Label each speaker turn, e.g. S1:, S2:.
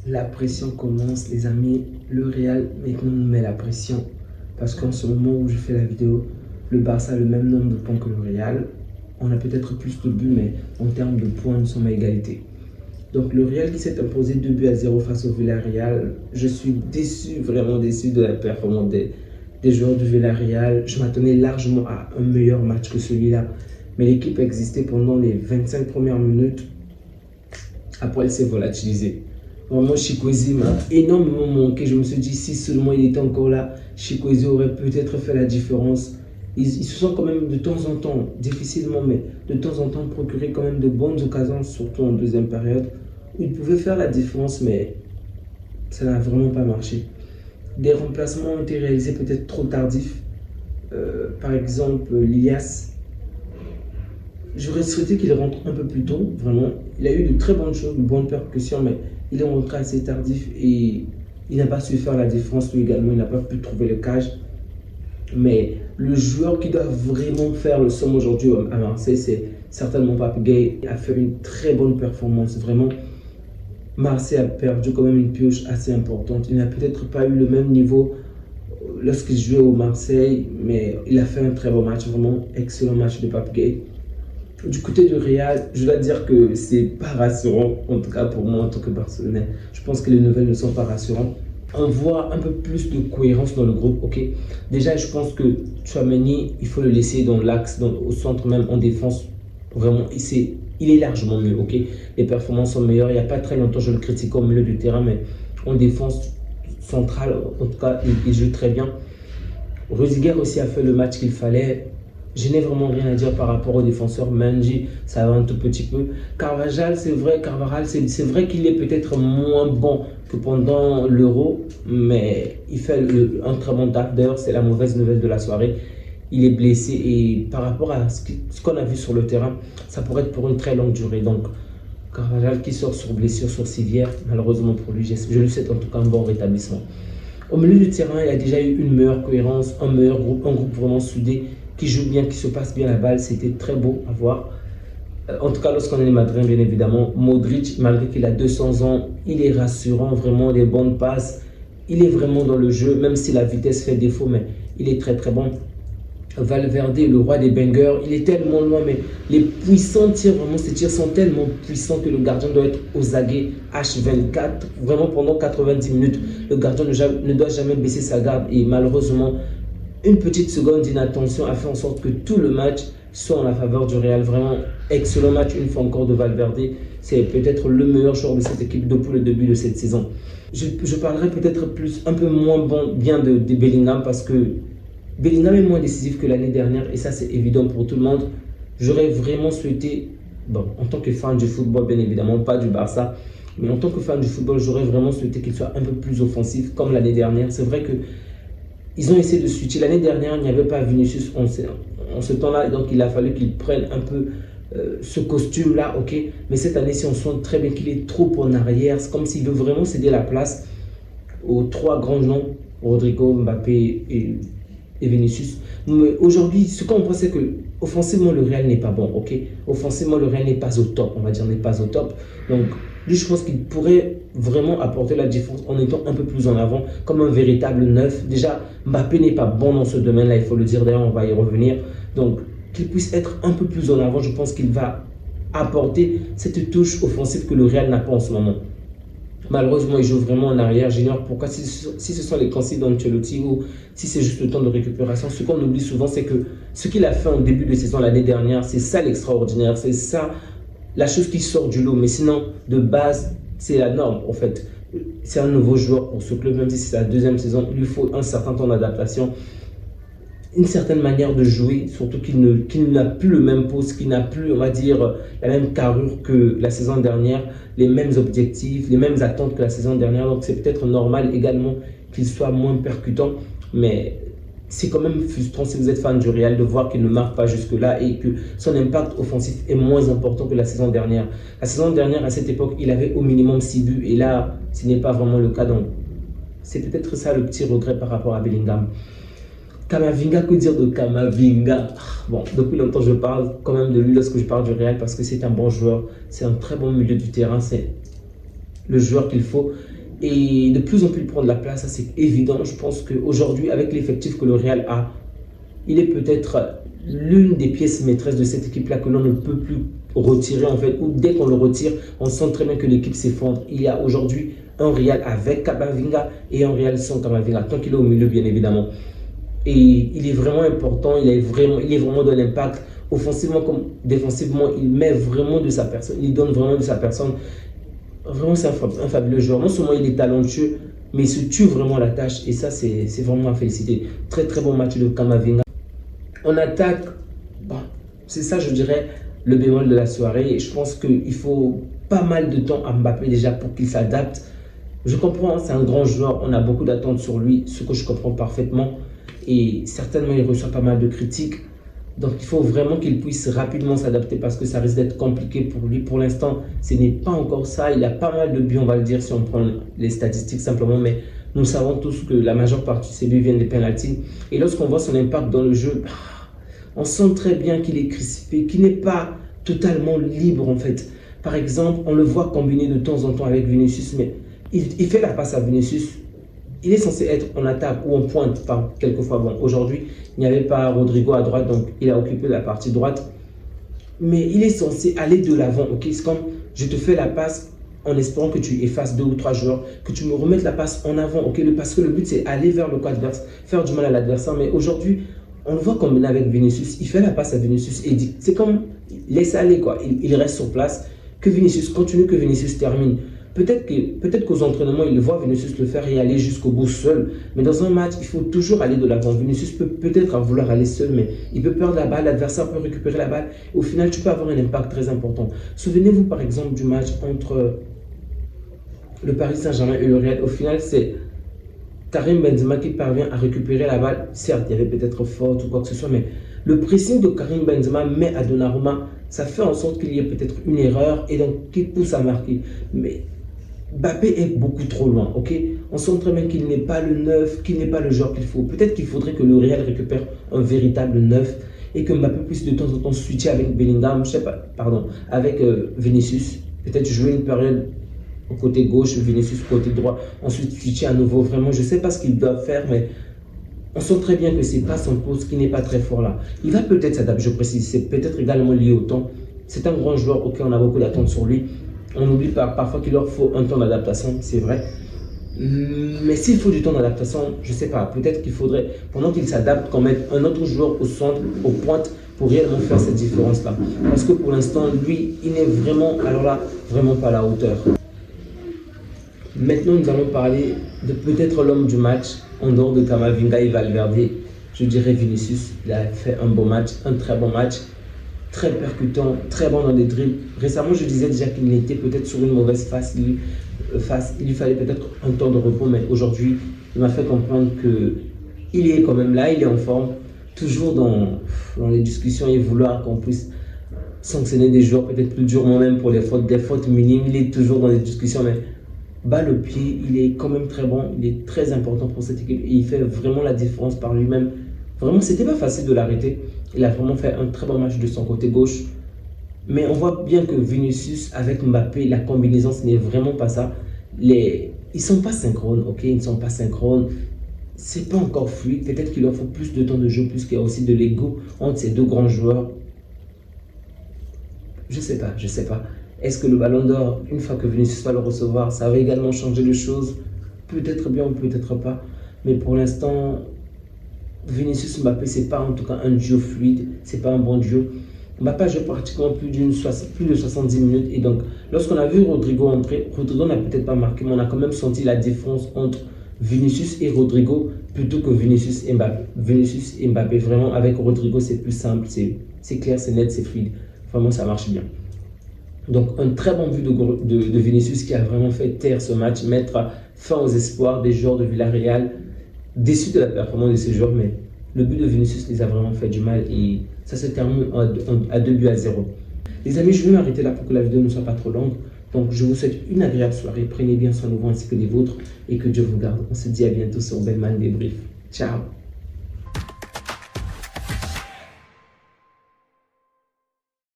S1: La pression commence, les amis. Le Real maintenant nous met la pression. Parce qu'en ce moment où je fais la vidéo, le Barça a le même nombre de points que le Real. On a peut-être plus de buts, mais en termes de points, nous sommes à égalité. Donc le Real qui s'est imposé 2-0 face au Villarreal. Je suis déçu, vraiment déçu de la performance des joueurs du Villarreal. Je m'attendais largement à un meilleur match que celui-là. Mais l'équipe existait pendant les 25 premières minutes. Après, elle s'est volatilisée. Vraiment, Chikwueze m'a énormément manqué. Je me suis dit, si seulement il était encore là, Chikwueze aurait peut-être fait la différence. Ils se sont quand même de temps en temps, difficilement, mais de temps en temps procuré quand même de bonnes occasions, surtout en deuxième période, où ils pouvaient faire la différence, mais ça n'a vraiment pas marché. Des remplacements ont été réalisés peut-être trop tardifs. Par exemple, Lias. J'aurais souhaité qu'il rentre un peu plus tôt, vraiment. Il a eu de très bonnes choses, de bonnes percussions, mais il est rentré assez tardif et il n'a pas su faire la différence lui également. Il n'a pas pu trouver le cage. Mais le joueur qui doit vraiment faire le somme aujourd'hui à Marseille, c'est certainement Pape Gueye. Il a fait une très bonne performance, vraiment. Marseille a perdu quand même une pioche assez importante. Il n'a peut-être pas eu le même niveau lorsqu'il jouait au Marseille, mais il a fait un très bon match, vraiment excellent match de Pape Gueye. Du côté du Real, je dois dire que c'est pas rassurant, en tout cas pour moi en tant que Barcelonais. Je pense que les nouvelles ne sont pas rassurantes. On voit un peu plus de cohérence dans le groupe, ok. Déjà, je pense que Tchouaméni, il faut le laisser dans l'axe, au centre même, en défense. Vraiment, il est largement mieux, ok. Les performances sont meilleures. Il n'y a pas très longtemps, je le critiquais au milieu du terrain, mais en défense centrale, en tout cas, il joue très bien. Rudiger aussi a fait le match qu'il fallait. Je n'ai vraiment rien à dire par rapport aux défenseurs. Mendy, ça va un tout petit peu. Carvajal, c'est vrai qu'il est peut-être moins bon que pendant l'Euro, mais il fait un très bon taf. D'ailleurs, c'est la mauvaise nouvelle de la soirée. Il est blessé et par rapport à ce qu'on a vu sur le terrain, ça pourrait être pour une très longue durée. Donc, Carvajal qui sort sur blessure, sur civière, malheureusement pour lui, je lui souhaite en tout cas un bon rétablissement. Au milieu du terrain, il a déjà eu une meilleure cohérence, un meilleur groupe, un groupe vraiment soudé, qui joue bien, qui se passe bien la balle. C'était très beau à voir. En tout cas, lorsqu'on est les Madrid, bien évidemment. Modric, malgré qu'il a 200 ans, il est rassurant, vraiment, des bonnes passes. Il est vraiment dans le jeu, même si la vitesse fait défaut, mais il est très très bon. Valverde, le roi des bangers, il est tellement loin, mais les puissants tirs, vraiment, ces tirs sont tellement puissants que le gardien doit être aux aguets H24, vraiment pendant 90 minutes. Le gardien ne doit jamais baisser sa garde et malheureusement, une petite seconde d'inattention a fait en sorte que tout le match soit en la faveur du Real. Vraiment excellent match une fois encore de Valverde. C'est peut-être le meilleur joueur de cette équipe depuis le début de cette saison. Je parlerai peut-être un peu moins bien de Bellingham parce que Bellingham est moins décisif que l'année dernière et ça c'est évident pour tout le monde. J'aurais vraiment souhaité, bon, en tant que fan du football bien évidemment, pas du Barça, mais en tant que fan du football, j'aurais vraiment souhaité qu'il soit un peu plus offensif comme l'année dernière. C'est vrai que ils ont essayé de switcher. L'année dernière, il n'y avait pas Vinicius en ce temps-là, donc il a fallu qu'ils prennent un peu ce costume-là, ok. Mais cette année-ci, on sent très bien qu'il est trop en arrière. C'est comme s'il veut vraiment céder la place aux trois grands noms, Rodrigo, Mbappé et Vinicius. Mais aujourd'hui, ce qu'on pense, c'est que offensivement, le Real n'est pas bon, ok. Offensivement, le Real n'est pas au top, on va dire, n'est pas au top. Donc, lui, je pense qu'il pourrait vraiment apporter la différence en étant un peu plus en avant, comme un véritable neuf. Déjà, Mbappé n'est pas bon dans ce domaine-là, il faut le dire, d'ailleurs, on va y revenir. Donc, qu'il puisse être un peu plus en avant, je pense qu'il va apporter cette touche offensive que le Real n'a pas en ce moment. Malheureusement, il joue vraiment en arrière. J'ignore pourquoi, si ce sont les consignes d'Ancelotti ou si c'est juste le temps de récupération. Ce qu'on oublie souvent, c'est que ce qu'il a fait en début de saison l'année dernière, c'est ça l'extraordinaire, c'est ça la chose qui sort du lot. Mais sinon, de base, c'est la norme en fait. C'est un nouveau joueur pour ce club, même si c'est la deuxième saison, il lui faut un certain temps d'adaptation, une certaine manière de jouer, surtout qu'il n'a plus le même poste, qu'il n'a plus, on va dire, la même carrure que la saison dernière, les mêmes objectifs, les mêmes attentes que la saison dernière. Donc c'est peut-être normal également qu'il soit moins percutant, mais c'est quand même frustrant si vous êtes fan du Real de voir qu'il ne marque pas jusque-là et que son impact offensif est moins important que la saison dernière. La saison dernière, à cette époque, il avait au minimum 6 buts et là, ce n'est pas vraiment le cas. Donc c'est peut-être ça le petit regret par rapport à Bellingham. Camavinga, que dire de Camavinga? Bon, depuis longtemps, je parle quand même de lui lorsque je parle du Real parce que c'est un bon joueur. C'est un très bon milieu du terrain. C'est le joueur qu'il faut. et de plus en plus prendre la place, ça c'est évident. Je pense qu'aujourd'hui, avec l'effectif que le Real a, il est peut-être l'une des pièces maîtresses de cette équipe-là que l'on ne peut plus retirer en fait, ou dès qu'on le retire, on sent très bien que l'équipe s'effondre. Il y a aujourd'hui un Real avec Camavinga et un Real sans Camavinga, tant qu'il est au milieu bien évidemment. Et il est vraiment important, il est vraiment de l'impact, offensivement comme défensivement, il met vraiment de sa personne, il donne vraiment de sa personne. Vraiment, c'est un fabuleux joueur. Non seulement il est talentueux, mais il se tue vraiment la tâche. Et ça, c'est vraiment à féliciter. Très, très bon match de Camavinga. En attaque, bon, c'est ça, je dirais, le bémol de la soirée. Et je pense qu'il faut pas mal de temps à Mbappé déjà pour qu'il s'adapte. Je comprends, c'est un grand joueur. On a beaucoup d'attentes sur lui, ce que je comprends parfaitement. Et certainement, il reçoit pas mal de critiques. Donc, il faut vraiment qu'il puisse rapidement s'adapter parce que ça risque d'être compliqué pour lui. Pour l'instant, ce n'est pas encore ça. Il a pas mal de buts, on va le dire, si on prend les statistiques simplement. Mais nous savons tous que la majeure partie de ses buts viennent des penaltys. Et lorsqu'on voit son impact dans le jeu, on sent très bien qu'il est crispé, qu'il n'est pas totalement libre en fait. Par exemple, on le voit combiner de temps en temps avec Vinicius, mais il fait la passe à Vinicius. Il est censé être en attaque ou en pointe, enfin, quelquefois. Bon, aujourd'hui, il n'y avait pas Rodrigo à droite, donc il a occupé la partie droite. Mais il est censé aller de l'avant, ok? C'est comme, je te fais la passe en espérant que tu effaces 2 ou 3 joueurs, que tu me remettes la passe en avant, ok? Parce que le but, c'est aller vers le camp adverse, faire du mal à l'adversaire. Mais aujourd'hui, on le voit combiner avec Vinicius. Il fait la passe à Vinicius et dit, c'est comme, laisse aller, quoi. Il reste sur place, que Vinicius continue, que Vinicius termine. Peut-être qu'aux entraînements, il voit Vinicius le faire et aller jusqu'au bout seul. Mais dans un match, il faut toujours aller de l'avant. Vinicius peut peut-être vouloir aller seul, mais il peut perdre la balle, l'adversaire peut récupérer la balle. Au final, tu peux avoir un impact très important. Souvenez-vous par exemple du match entre le Paris Saint-Germain et le Real. Au final, c'est Karim Benzema qui parvient à récupérer la balle. Certes, il y avait peut-être faute ou quoi que ce soit, mais le pressing de Karim Benzema met à Donnarumma, ça fait en sorte qu'il y ait peut-être une erreur et donc qu'il pousse à marquer. Mais Mbappé est beaucoup trop loin, ok? On sent très bien qu'il n'est pas le neuf, qu'il n'est pas le joueur qu'il faut. Peut-être qu'il faudrait que le Real récupère un véritable neuf et que Mbappé puisse de temps en temps switcher avec Bellingham, je sais pas, pardon, avec Vinicius. Peut-être jouer une période au côté gauche, Vinicius côté droit, ensuite switcher à nouveau. Vraiment, je ne sais pas ce qu'il doit faire, mais on sent très bien que ce n'est pas son poste qui n'est pas très fort là. Il va peut-être s'adapter, je précise, c'est peut-être également lié au temps. C'est un grand joueur auquel on a beaucoup d'attentes sur lui. On oublie parfois qu'il leur faut un temps d'adaptation, c'est vrai. Mais s'il faut du temps d'adaptation, je ne sais pas, peut-être qu'il faudrait, pendant qu'il s'adapte, qu'on mette un autre joueur au centre, aux pointes, pour réellement faire cette différence-là. Parce que pour l'instant, lui, il n'est vraiment, alors là, vraiment pas à la hauteur. Maintenant, nous allons parler de peut-être l'homme du match, en dehors de Camavinga et Valverde. Je dirais Vinicius, il a fait un bon match, un très bon match. Très percutant, très bon dans les dribbles. Récemment, je disais déjà qu'il était peut-être sur une mauvaise phase. Il lui fallait peut-être un temps de repos, mais aujourd'hui, il m'a fait comprendre qu'il est quand même là, il est en forme, toujours dans les discussions et vouloir qu'on puisse sanctionner des joueurs peut-être plus durement même pour des fautes minimes. Il est toujours dans les discussions, mais balle au pied, il est quand même très bon, il est très important pour cette équipe et il fait vraiment la différence par lui-même. Vraiment, c'était pas facile de l'arrêter. Il a vraiment fait un très bon match de son côté gauche. Mais on voit bien que Vinicius avec Mbappé, la combinaison, ce n'est vraiment pas ça. Ils ne sont pas synchrones, ok? Ils ne sont pas synchrones. C'est pas encore fluide. Peut-être qu'il leur faut plus de temps de jeu, plus qu'il y a aussi de l'ego entre ces deux grands joueurs. Je sais pas, je sais pas. Est-ce que le Ballon d'Or, une fois que Vinicius va le recevoir, ça va également changer les choses? Peut-être bien ou peut-être pas. Mais pour l'instant, Vinicius Mbappé, c'est pas en tout cas un duo fluide, c'est pas un bon duo. Mbappé a joué pratiquement plus de 70 minutes et donc lorsqu'on a vu Rodrigo entrer, Rodrigo n'a peut-être pas marqué, mais on a quand même senti la différence entre Vinicius et Rodrigo plutôt que Vinicius et Mbappé. Vinicius et Mbappé, vraiment avec Rodrigo c'est plus simple, c'est clair, c'est net, c'est fluide. Vraiment ça marche bien. Donc un très bon but de Vinicius qui a vraiment fait taire ce match, mettre fin aux espoirs des joueurs de Villarreal. Déçu de la performance de ces joueurs, mais le but de Vinicius les a vraiment fait du mal et ça se termine à 2-0. Les amis, je vais m'arrêter là pour que la vidéo ne soit pas trop longue. Donc, je vous souhaite une agréable soirée. Prenez bien soin de vous ainsi que des vôtres et que Dieu vous garde. On se dit à bientôt sur Bellman Débrief. Ciao!